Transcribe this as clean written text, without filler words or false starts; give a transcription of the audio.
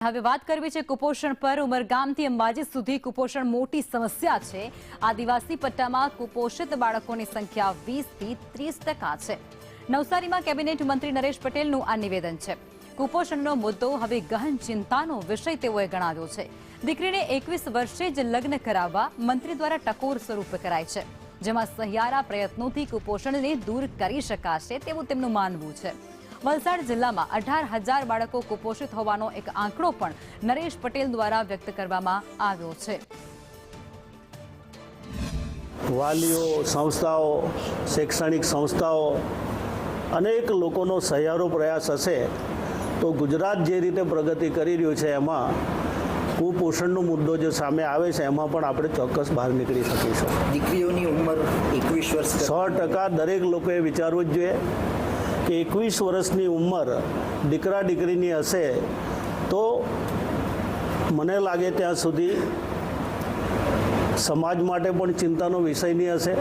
હવે વાત કરવી છે કુપોષણ પર। ઉમરગામથી અંબાજી સુધી કુપોષણ મોટી સમસ્યા છે। આદિવાસી પટ્ટામાં કુપોષિત બાળકોની સંખ્યા 20 થી 30% છે। નવસારીમાં કેબિનેટ મંત્રી નરેશ પટેલનું આ નિવેદન છે। કુપોષણનો મુદ્દો હવે ગહન ચિંતાનો વિષય તેઓએ ગણાવ્યો છે। દીકરીને 21 વર્ષે જ લગ્ન કરાવવા મંત્રી દ્વારા ટકોર સ્વરૂપ કરાય છે, જેમાં સહિયારા પ્રયત્નોથી કુપોષણને દૂર કરી શકાશે તેવું તેમનું માનવું છે। વલસાડ જિલ્લામાં 18,000 બાળકો કુપોષિત હોવાનો એક આંકડો પણ નરેશ પટેલ દ્વારા વ્યક્ત કરવામાં આવ્યો છે। વાલીઓ, સંસ્થાઓ, શૈક્ષણિક સંસ્થાઓ અનેક લોકોનો સહિયારો પ્રયાસ હશે તો ગુજરાત જે રીતે પ્રગતિ કરી રહ્યું છે એમાં કુપોષણનો મુદ્દો જે સામે આવે છે એમાં પણ આપણે ચોક્કસ બહાર નીકળી શકીશું। દીકરીઓની ઉંમર 21 વર્ષ 100% દરેક લોકોએ વિચારવું જ જોઈએ કે 21 વર્ષની ઉંમર દીકરા દીકરીની હશે તો મને લાગે ત્યાં સુધી સમાજ માટે પણ ચિંતાનો વિષય નહીં હશે।